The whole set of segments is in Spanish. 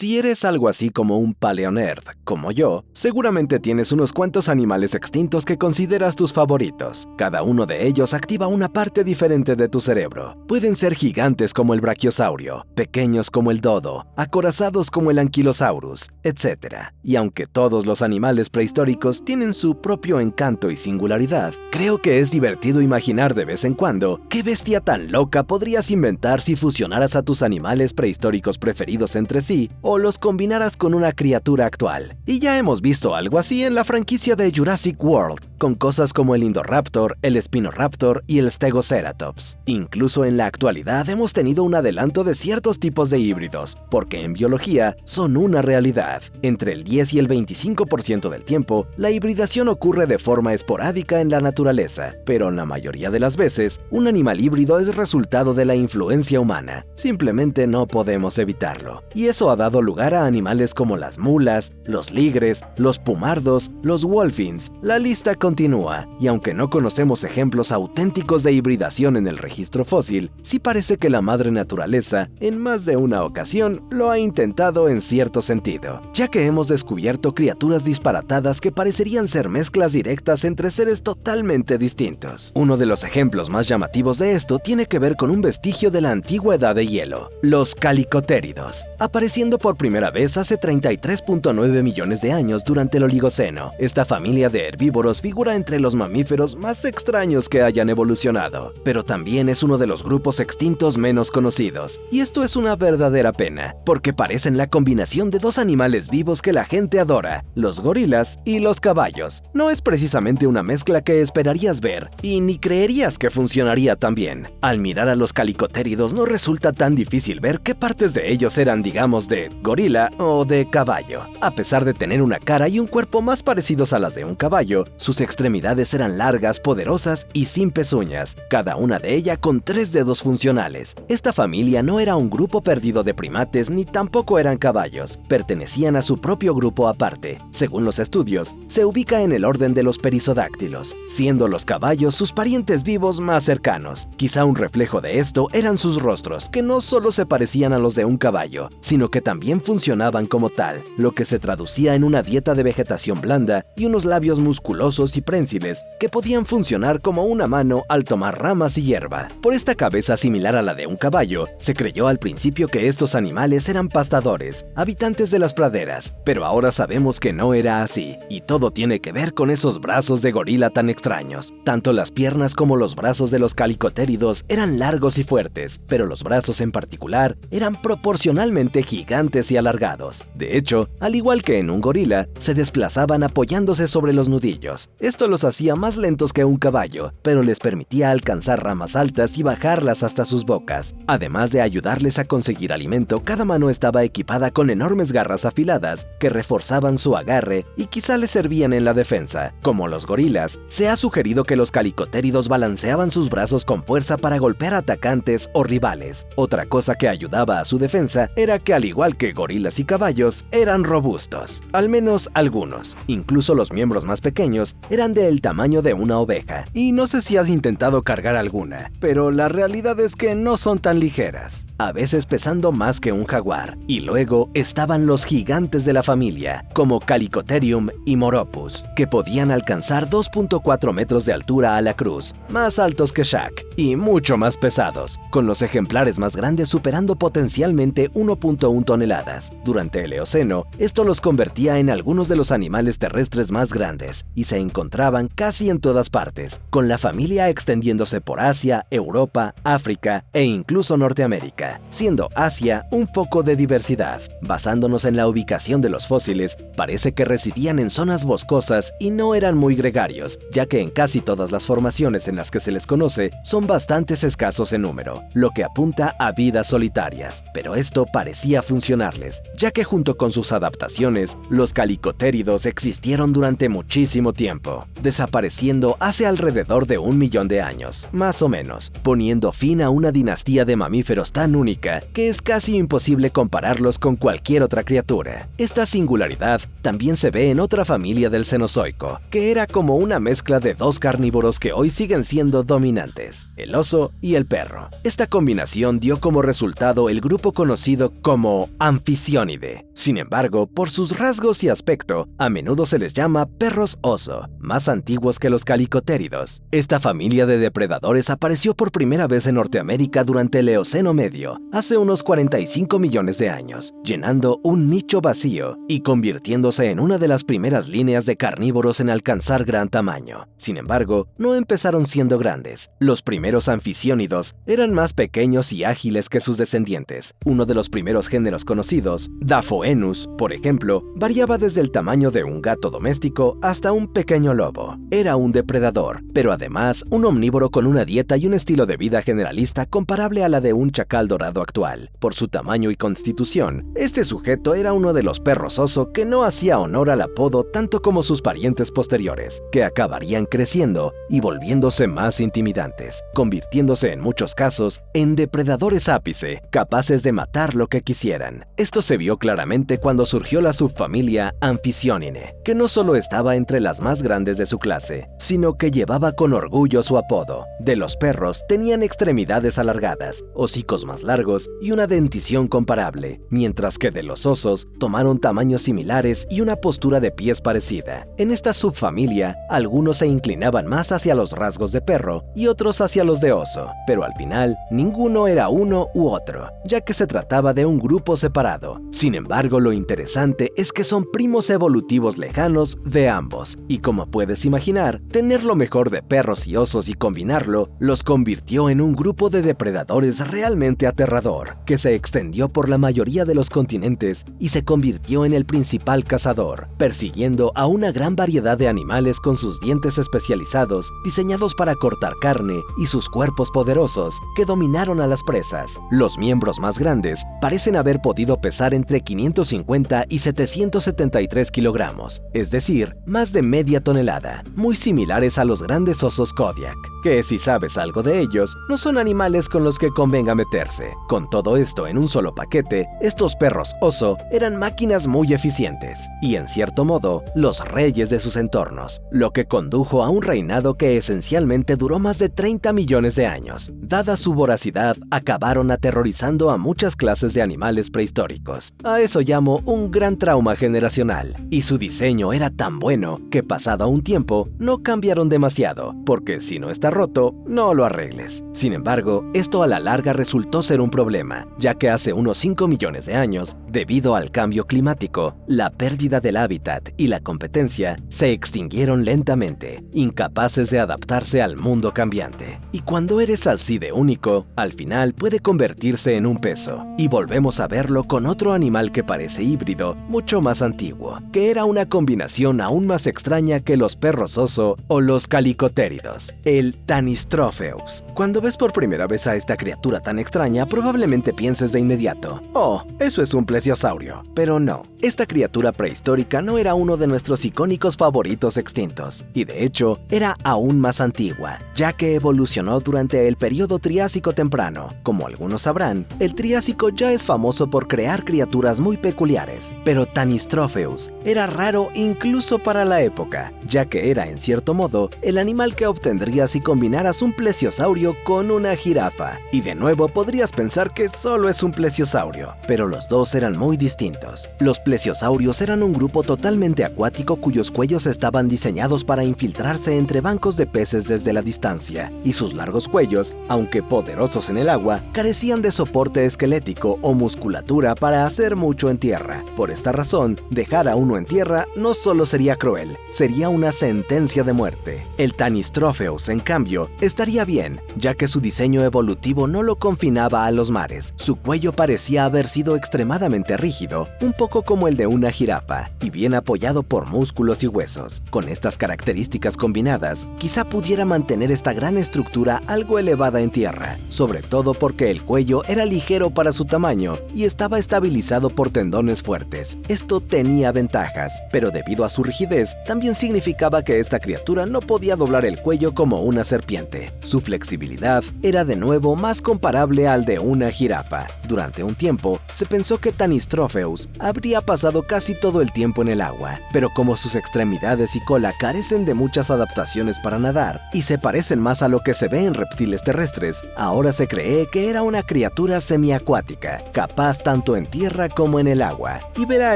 Si eres algo así como un paleonerd, como yo, seguramente tienes unos cuantos animales extintos que consideras tus favoritos. Cada uno de ellos activa una parte diferente de tu cerebro. Pueden ser gigantes como el brachiosaurio, pequeños como el dodo, acorazados como el anquilosaurus, etc. Y aunque todos los animales prehistóricos tienen su propio encanto y singularidad, creo que es divertido imaginar de vez en cuando qué bestia tan loca podrías inventar si fusionaras a tus animales prehistóricos preferidos entre sí o los combinaras con una criatura actual. Y ya hemos visto algo así en la franquicia de Jurassic World, con cosas como el Indoraptor, el Spinoraptor y el Stegoceratops. Incluso en la actualidad hemos tenido un adelanto de ciertos tipos de híbridos, porque en biología son una realidad. Entre el 10 y el 25% del tiempo, la hibridación ocurre de forma esporádica en la naturaleza, pero en la mayoría de las veces, un animal híbrido es resultado de la influencia humana. Simplemente no podemos evitarlo. Y eso ha dado lugar a animales como las mulas, los ligres, los pumardos, los wolfins. La lista continúa, y aunque no conocemos ejemplos auténticos de hibridación en el registro fósil, sí parece que la madre naturaleza, en más de una ocasión, lo ha intentado en cierto sentido, ya que hemos descubierto criaturas disparatadas que parecerían ser mezclas directas entre seres totalmente distintos. Uno de los ejemplos más llamativos de esto tiene que ver con un vestigio de la antigua edad de hielo, los calicotéridos, apareciendo por primera vez hace 33.9 millones de años durante el Oligoceno. Esta familia de herbívoros figura entre los mamíferos más extraños que hayan evolucionado, pero también es uno de los grupos extintos menos conocidos. Y esto es una verdadera pena, porque parecen la combinación de dos animales vivos que la gente adora, los gorilas y los caballos. No es precisamente una mezcla que esperarías ver, y ni creerías que funcionaría tan bien. Al mirar a los calicotéridos no resulta tan difícil ver qué partes de ellos eran, digamos, de gorila o de caballo. A pesar de tener una cara y un cuerpo más parecidos a las de un caballo, sus extremidades eran largas, poderosas y sin pezuñas, cada una de ellas con 3 dedos funcionales. Esta familia no era un grupo perdido de primates ni tampoco eran caballos, pertenecían a su propio grupo aparte. Según los estudios, se ubica en el orden de los perisodáctilos, siendo los caballos sus parientes vivos más cercanos. Quizá un reflejo de esto eran sus rostros, que no solo se parecían a los de un caballo, sino que también funcionaban como tal, lo que se traducía en una dieta de vegetación blanda y unos labios musculosos y prensiles que podían funcionar como una mano al tomar ramas y hierba. Por esta cabeza similar a la de un caballo, se creyó al principio que estos animales eran pastadores, habitantes de las praderas, pero ahora sabemos que no era así, y todo tiene que ver con esos brazos de gorila tan extraños. Tanto las piernas como los brazos de los calicotéridos eran largos y fuertes, pero los brazos en particular eran proporcionalmente gigantes y alargados. De hecho, al igual que en un gorila, se desplazaban apoyándose sobre los nudillos. Esto los hacía más lentos que un caballo, pero les permitía alcanzar ramas altas y bajarlas hasta sus bocas. Además de ayudarles a conseguir alimento, cada mano estaba equipada con enormes garras afiladas que reforzaban su agarre y quizá les servían en la defensa. Como los gorilas, se ha sugerido que los calicotéridos balanceaban sus brazos con fuerza para golpear atacantes o rivales. Otra cosa que ayudaba a su defensa era que, al igual que gorilas y caballos, eran robustos. Al menos algunos. Incluso los miembros más pequeños eran del tamaño de una oveja. Y no sé si has intentado cargar alguna, pero la realidad es que no son tan ligeras, a veces pesando más que un jaguar. Y luego estaban los gigantes de la familia, como Calicotherium y Moropus, que podían alcanzar 2.4 metros de altura a la cruz, más altos que Shaq, y mucho más pesados, con los ejemplares más grandes superando potencialmente 1.1 toneladas. Durante el Eoceno, esto los convertía en algunos de los animales terrestres más grandes, y se encontraban casi en todas partes, con la familia extendiéndose por Asia, Europa, África e incluso Norteamérica, siendo Asia un foco de diversidad. Basándonos en la ubicación de los fósiles, parece que residían en zonas boscosas y no eran muy gregarios, ya que en casi todas las formaciones en las que se les conoce son bastante escasos en número, lo que apunta a vidas solitarias. Pero esto parecía funcionarles, ya que junto con sus adaptaciones, los calicotéridos existieron durante muchísimo tiempo, desapareciendo hace alrededor de 1 millón de años, más o menos, poniendo fin a una dinastía de mamíferos tan única que es casi imposible compararlos con cualquier otra criatura. Esta singularidad también se ve en otra familia del Cenozoico, que era como una mezcla de dos carnívoros que hoy siguen siendo dominantes, el oso y el perro. Esta combinación dio como resultado el grupo conocido como Amphicyonidae. Sin embargo, por sus rasgos y aspecto, a menudo se les llama perros oso, más antiguos que los calicotéridos. Esta familia de depredadores apareció por primera vez en Norteamérica durante el Eoceno Medio, hace unos 45 millones de años, llenando un nicho vacío y convirtiéndose en una de las primeras líneas de carnívoros en alcanzar gran tamaño. Sin embargo, no empezaron siendo grandes. Los primeros anficiónidos eran más pequeños y ágiles que sus descendientes. Uno de los primeros géneros conocidos, Daphoenus, por ejemplo, variaba desde el tamaño de un gato doméstico hasta un pequeño lobo. Era un depredador, pero además un omnívoro con una dieta y un estilo de vida generalista comparable a la de un chacal dorado actual. Por su tamaño y constitución, este sujeto era uno de los perros oso que no hacía honor al apodo tanto como sus parientes posteriores, que acabarían creciendo y volviéndose más intimidantes, convirtiéndose en muchos casos en depredadores ápice, capaces de matar lo que quisieran. Esto se vio claramente cuando surgió la subfamilia Amphicyonidae, que no solo estaba entre las más grandes de su clase, sino que llevaba con orgullo su apodo. De los perros tenían extremidades alargadas, hocicos más largos y una dentición comparable, mientras que de los osos tomaron tamaños similares y una postura de pies parecida. En esta subfamilia, algunos se inclinaban más hacia los rasgos de perro y otros hacia los de oso, pero al final ninguno era uno u otro, ya que se trataba de un grupo separado. Sin embargo, lo interesante es que son primos evolutivos lejanos de ambos, y como puedes imaginar, tener lo mejor de perros y osos y combinarlo los convirtió en un grupo de depredadores realmente aterrador, que se extendió por la mayoría de los continentes y se convirtió en el principal cazador, persiguiendo a una gran variedad de animales con sus dientes especializados, diseñados para cortar carne, y sus cuerpos poderosos, que dominaron a las presas. Los miembros más grandes parecen haber podido pesar entre 550 y 773 kilogramos, es decir, más de media tonelada, muy similares a los grandes osos Kodiak, que si sabes algo de ellos, no son animales con los que convenga meterse. Con todo esto en un solo paquete, estos perros oso eran máquinas muy eficientes, y en cierto modo, los reyes de sus entornos, lo que condujo a un reinado que esencialmente duró más de 30 millones de años. Dada su voracidad, acabaron aterrorizando a muchas clases de animales prehistóricos. A eso llamo un gran trauma generacional, y su diseño era tan bueno que pasado un tiempo no cambiaron demasiado, porque si no está roto, no lo arregles. Sin embargo, esto a la larga resultó ser un problema, ya que hace unos 5 millones de años, debido al cambio climático, la pérdida del hábitat y la competencia se extinguieron lentamente, incapaces de adaptarse al mundo cambiante. Y cuando eres así de único, al final puede convertirse en un peso. Y volvemos a verlo con otro animal que parece híbrido, mucho más antiguo, que era una combinación aún más extraña que los perros oso o los calicotéridos, el Tanystropheus. Cuando ves por primera vez a esta criatura tan extraña, probablemente pienses de inmediato, oh, eso es un plesiosaurio. Pero no, esta criatura prehistórica no era uno de nuestros icónicos favoritos extintos, y de hecho era aún más antigua, ya que evolucionó durante el periodo Triásico temprano. Como algunos sabrán, el Triásico ya es famoso por crear criaturas muy peculiares, pero Tanystropheus era raro incluso para la época, ya que era en cierto modo el animal que obtendrías si combinaras un plesiosaurio con una jirafa. Y de nuevo podrías pensar que solo es un plesiosaurio, pero los dos eran muy distintos. Los plesiosaurios eran un grupo totalmente acuático cuyos cuellos estaban diseñados para infiltrarse entre bancos de peces desde la distancia, y sus largos cuellos, aunque poderosos en el agua, carecían de soporte esquelético o musculatura para hacer mucho en tierra. Por esta razón, dejar a uno en tierra no solo sería cruel, sería una sentencia de muerte. El Tanystropheus, en cambio, estaría bien, ya que su diseño evolutivo no lo confinaba a los mares. Su cuello parecía haber sido extremadamente rígido, un poco como el de una jirafa, y bien apoyado por músculos y huesos. Con estas características combinadas, quizá pudiera mantener esta gran estructura algo elevada en tierra, sobre todo porque el cuello era ligero para su tamaño y estaba estabilizado por tendones fuertes. Esto tenía ventajas, pero debido a su rigidez, también significaba que esta criatura no podía doblar el cuello como una serpiente. Su flexibilidad era de nuevo más comparable al de una jirafa. Durante un tiempo, se pensó que Tanystropheus habría pasado casi todo el tiempo en el agua, pero como sus extremidades y cola carecen de muchas adaptaciones para nadar y se parecen más a lo que se ve en reptiles terrestres, ahora se cree que era una criatura semiacuática, capaz tanto tanto en tierra como en el agua, y ver a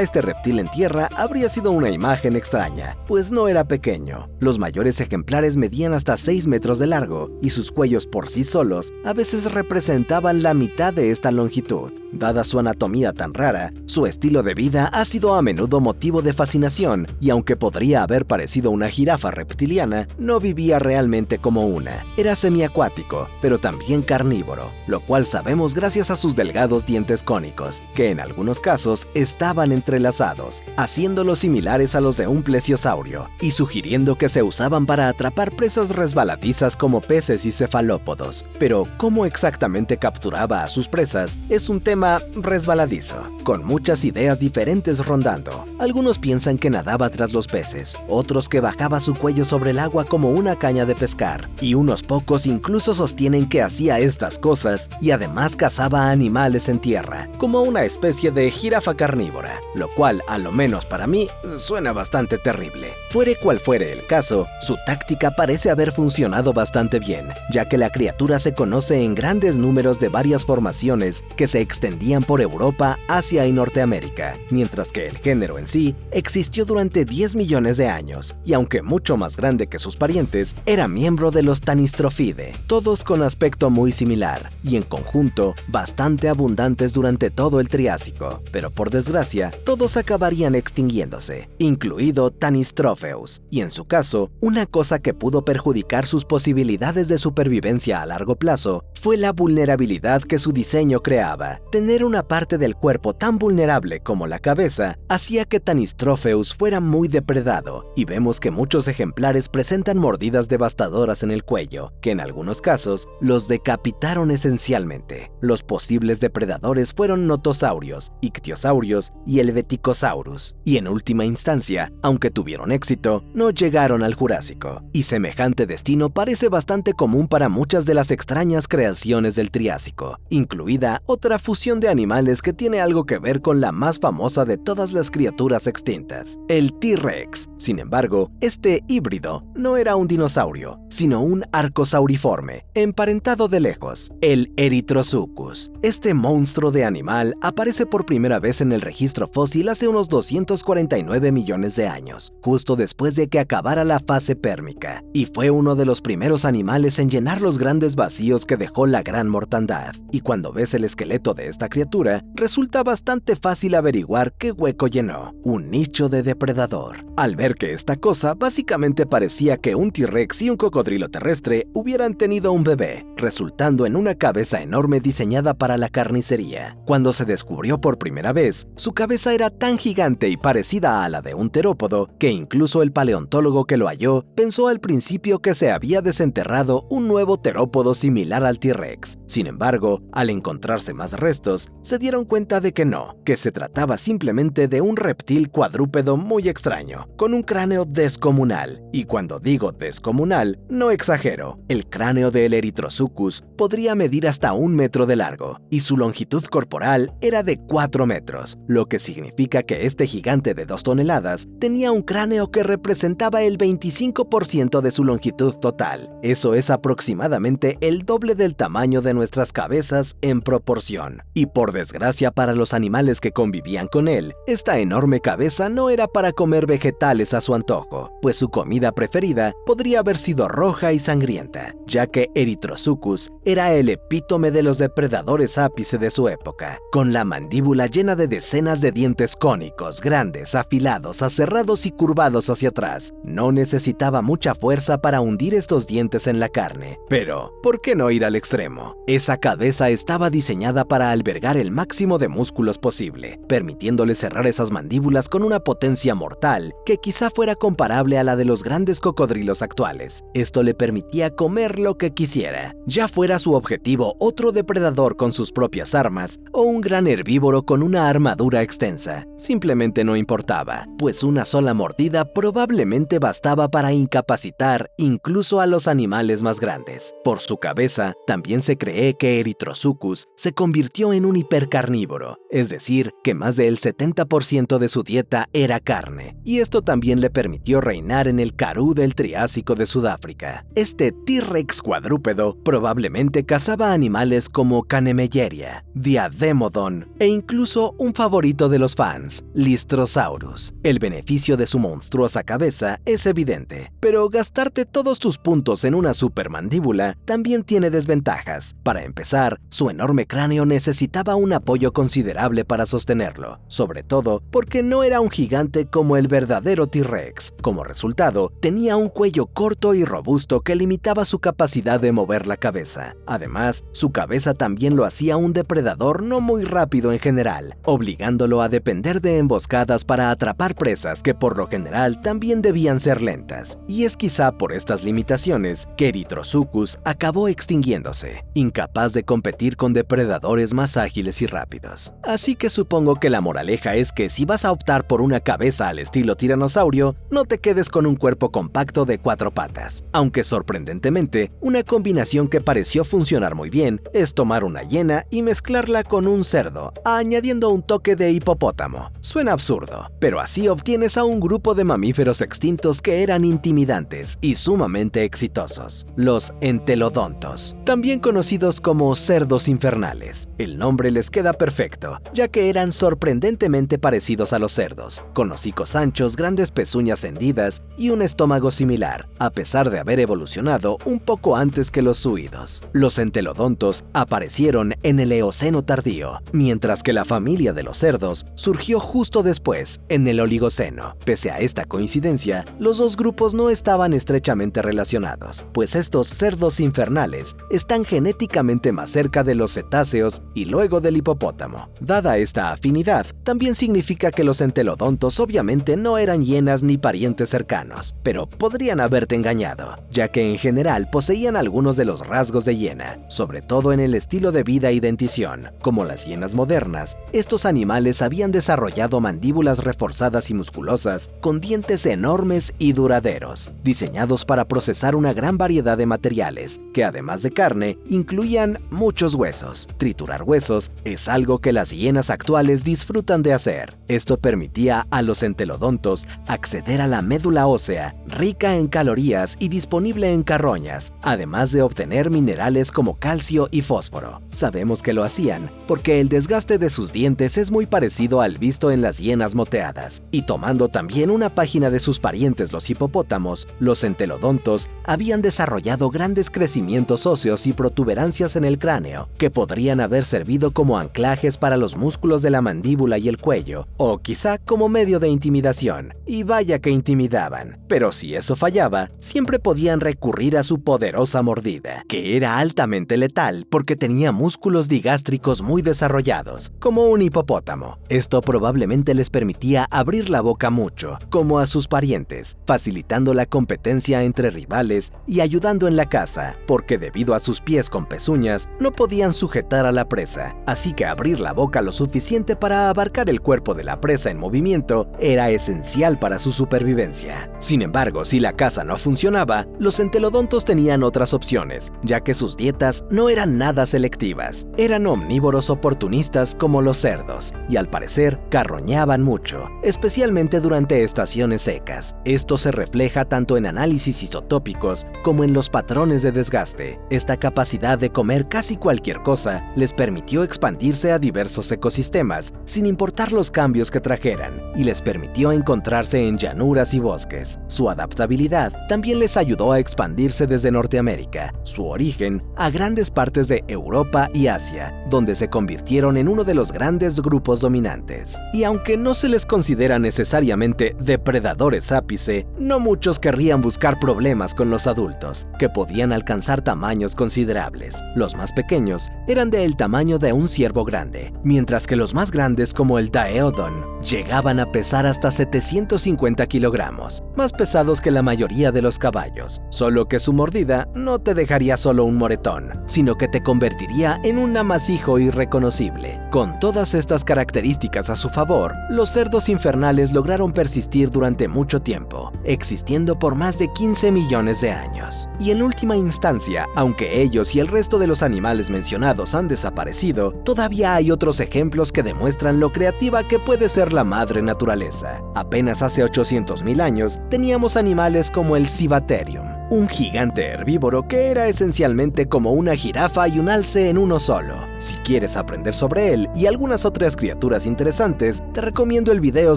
este reptil en tierra habría sido una imagen extraña, pues no era pequeño. Los mayores ejemplares medían hasta 6 metros de largo, y sus cuellos por sí solos a veces representaban la mitad de esta longitud. Dada su anatomía tan rara, su estilo de vida ha sido a menudo motivo de fascinación, y aunque podría haber parecido una jirafa reptiliana, no vivía realmente como una. Era semiacuático, pero también carnívoro, lo cual sabemos gracias a sus delgados dientes cónicos, que en algunos casos estaban entrelazados, haciéndolos similares a los de un plesiosaurio, y sugiriendo que se usaban para atrapar presas resbaladizas como peces y cefalópodos. Pero cómo exactamente capturaba a sus presas es un tema resbaladizo, con muchas ideas diferentes rondando. Algunos piensan que nadaba tras los peces, otros que bajaba su cuello sobre el agua como una caña de pescar, y unos pocos incluso sostienen que hacía estas cosas y además cazaba animales en tierra, como una especie de jirafa carnívora, lo cual, a lo menos para mí, suena bastante terrible. Fuere cual fuere el caso, su táctica parece haber funcionado bastante bien, ya que la criatura se conoce en grandes números de varias formaciones que se extendían por Europa, Asia y Norteamérica, mientras que el género en sí existió durante 10 millones de años, y aunque mucho más grande que sus parientes, era miembro de los Tanistrophidae, todos con aspecto muy similar, y en conjunto bastante abundantes durante todo el Triásico, pero por desgracia, todos acabarían extinguiéndose, incluido Tanistropheus, y en su caso, una cosa que pudo perjudicar sus posibilidades de supervivencia a largo plazo fue la vulnerabilidad que su diseño creaba. Tener una parte del cuerpo tan vulnerable como la cabeza hacía que Tanistropheus fuera muy depredado, y vemos que muchos ejemplares presentan mordidas devastadoras en el cuello, que en algunos casos los decapitaron esencialmente. Los posibles depredadores fueron notosaurios, ictiosaurios y helveticosaurus, y en última instancia, aunque tuvieron éxito, no llegaron al Jurásico, y semejante destino parece bastante común para muchas de las extrañas creaciones del Triásico, incluida otra fusión de animales que tiene algo que ver con la más famosa de todas las criaturas extintas, el T-Rex. Sin embargo, este híbrido no era un dinosaurio, sino un arcosauriforme, emparentado de lejos, el Erythrosuchus. Este monstruo de animal aparece por primera vez en el registro fósil hace unos 249 millones de años, justo después de que acabara la fase pérmica, y fue uno de los primeros animales en llenar los grandes vacíos que dejó la gran mortandad. Y cuando ves el esqueleto de esta criatura, resulta bastante fácil averiguar qué hueco llenó: un nicho de depredador. Al ver que esta cosa básicamente parecía que un T-Rex y un cocodrilo terrestre hubieran tenido un bebé, resultando en una cabeza enorme diseñada para la carnicería. Cuando se descubrió por primera vez, su cabeza era tan gigante y parecida a la de un terópodo que incluso el paleontólogo que lo halló pensó al principio que se había desenterrado un nuevo terópodo similar al T-Rex. Sin embargo, al encontrarse más restos, se dieron cuenta de que no, que se trataba simplemente de un reptil cuadrúpedo muy extraño, con un cráneo descomunal. Y cuando digo descomunal, no exagero, el cráneo del Erythrosuchus podría medir hasta 1 metro de largo, y su longitud corporal era de 4 metros, lo que significa que este gigante de 2 toneladas tenía un cráneo que representaba el 25% de su longitud total. Eso es aproximadamente el doble del tamaño de nuestras cabezas en proporción. Y por desgracia para los animales que convivían con él, esta enorme cabeza no era para comer vegetales a su antojo, pues su comida preferida podría haber sido roja y sangrienta, ya que Erythrosuchus era el epítome de los depredadores ápice de su época, con la mandíbula llena de decenas de dientes cónicos, grandes, afilados, aserrados y curvados hacia atrás. No necesitaba mucha fuerza para hundir estos dientes en la carne. Pero, ¿por qué no ir al extremo? Esa cabeza estaba diseñada para albergar el máximo de músculos posible, permitiéndole cerrar esas mandíbulas con una potencia mortal que quizá fuera comparable a la de los grandes cocodrilos actuales. Esto le permitía comer lo que quisiera, ya fuera su objetivo otro depredador con sus propias armas o un gran herbívoro con una armadura extensa. Simplemente no importaba, pues una sola mordida probablemente bastaba para incapacitar incluso a los animales más grandes. Por su cabeza, también se cree que Erythrosuchus se convirtió en un hipercarnívoro, es decir, que más del 70% de su dieta era carne, y esto también le permitió reinar en el Karoo del Triásico de Sudáfrica. Este T-Rex cuadrúpedo probablemente cazaba animales como Canemelleria, Diademodon Hippopotamodon e incluso un favorito de los fans, Lystrosaurus. El beneficio de su monstruosa cabeza es evidente, pero gastarte todos tus puntos en una supermandíbula también tiene desventajas. Para empezar, su enorme cráneo necesitaba un apoyo considerable para sostenerlo, sobre todo porque no era un gigante como el verdadero T-Rex. Como resultado, tenía un cuello corto y robusto que limitaba su capacidad de mover la cabeza. Además, su cabeza también lo hacía un depredador no muy rápido en general, obligándolo a depender de emboscadas para atrapar presas que por lo general también debían ser lentas. Y es quizá por estas limitaciones que Erythrosuchus acabó extinguiéndose, incapaz de competir con depredadores más ágiles y rápidos. Así que supongo que la moraleja es que si vas a optar por una cabeza al estilo tiranosaurio, no te quedes con un cuerpo compacto de 4 patas. Aunque sorprendentemente, una combinación que pareció funcionar muy bien es tomar una hiena y mezclarla con un cerdo, añadiendo un toque de hipopótamo. Suena absurdo, pero así obtienes a un grupo de mamíferos extintos que eran intimidantes y sumamente exitosos, los entelodontos, también conocidos como cerdos infernales. El nombre les queda perfecto, ya que eran sorprendentemente parecidos a los cerdos, con hocicos anchos, grandes pezuñas hendidas y un estómago similar, a pesar de haber evolucionado un poco antes que los suidos. Los entelodontos aparecieron en el Eoceno tardío, mientras que la familia de los cerdos surgió justo después, en el Oligoceno. Pese a esta coincidencia, los dos grupos no estaban estrechamente relacionados, pues estos cerdos infernales están genéticamente más cerca de los cetáceos y luego del hipopótamo. Dada esta afinidad, también significa que los entelodontos obviamente no eran hienas ni parientes cercanos, pero podrían haberte engañado, ya que en general poseían algunos de los rasgos de hiena, sobre todo en el estilo de vida y dentición. Como las hienas modernas, estos animales habían desarrollado mandíbulas reforzadas y musculosas, con dientes enormes y duraderos, diseñados para procesar una gran variedad de materiales, que además de carne, incluían muchos huesos. Triturar huesos es algo que las hienas actuales disfrutan de hacer. Esto permitía a los entelodontos acceder a la médula ósea, rica en calorías y disponible en carroñas, además de obtener minerales como calcio y fósforo. Sabemos que lo hacían porque el desgaste de sus dientes es muy parecido al visto en las hienas moteadas, y tomando también una página de sus parientes los hipopótamos, los entelodontos habían desarrollado grandes crecimientos óseos y protuberancias en el cráneo, que podrían haber servido como anclajes para los músculos de la mandíbula y el cuello, o quizá como medio de intimidación, y vaya que intimidaban. Pero si eso fallaba, siempre podían recurrir a su poderosa mordida, que era altamente letal porque tenía músculos digástricos muy desarrollados, como un hipopótamo. Esto probablemente les permitía abrir la boca mucho, como a sus parientes, facilitando la competencia entre rivales y ayudando en la caza, porque debido a sus pies con pezuñas, no podían sujetar a la presa, así que abrir la boca lo suficiente para abarcar el cuerpo de la presa en movimiento era esencial para su supervivencia. Sin embargo, si la caza no funcionaba, los entelodontos tenían otras opciones, ya que sus dietas no eran nada selectivas. Eran omnívoros oportunistas como los cerdos, y al parecer carroñaban mucho, especialmente durante estaciones secas. Esto se refleja tanto en análisis isotópicos como en los patrones de desgaste. Esta capacidad de comer casi cualquier cosa les permitió expandirse a diversos ecosistemas, sin importar los cambios que trajeran, y les permitió encontrarse en llanuras y bosques. Su adaptabilidad también les ayudó a expandirse desde Norteamérica, su origen, a grandes partes de Europa y Asia, donde se convirtieron en uno de los grandes grupos dominantes. Y aunque no se les considera necesariamente depredadores ápice, no muchos querrían buscar problemas con los adultos, que podían alcanzar tamaños considerables. Los más pequeños eran del tamaño de un ciervo grande, mientras que los más grandes, como el Daeodon, llegaban a pesar hasta 750 kilogramos, más pesados que la mayoría de los caballos, solo que su mordida no te dejaría solo un moretón, sino que te convertiría en un amasijo irreconocible. Con todas estas características a su favor, los cerdos infernales lograron persistir durante mucho tiempo, existiendo por más de 15 millones de años. Y en última instancia, aunque ellos y el resto de los animales mencionados han desaparecido, todavía hay otros ejemplos que demuestran lo creativa que puede ser la madre naturaleza. Apenas hace 800.000 años, teníamos animales como el Cibaterium, un gigante herbívoro que era esencialmente como una jirafa y un alce en uno solo. Si quieres aprender sobre él y algunas otras criaturas interesantes, te recomiendo el video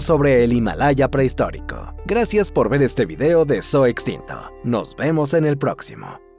sobre el Himalaya prehistórico. Gracias por ver este video de Zoo Extinto. Nos vemos en el próximo.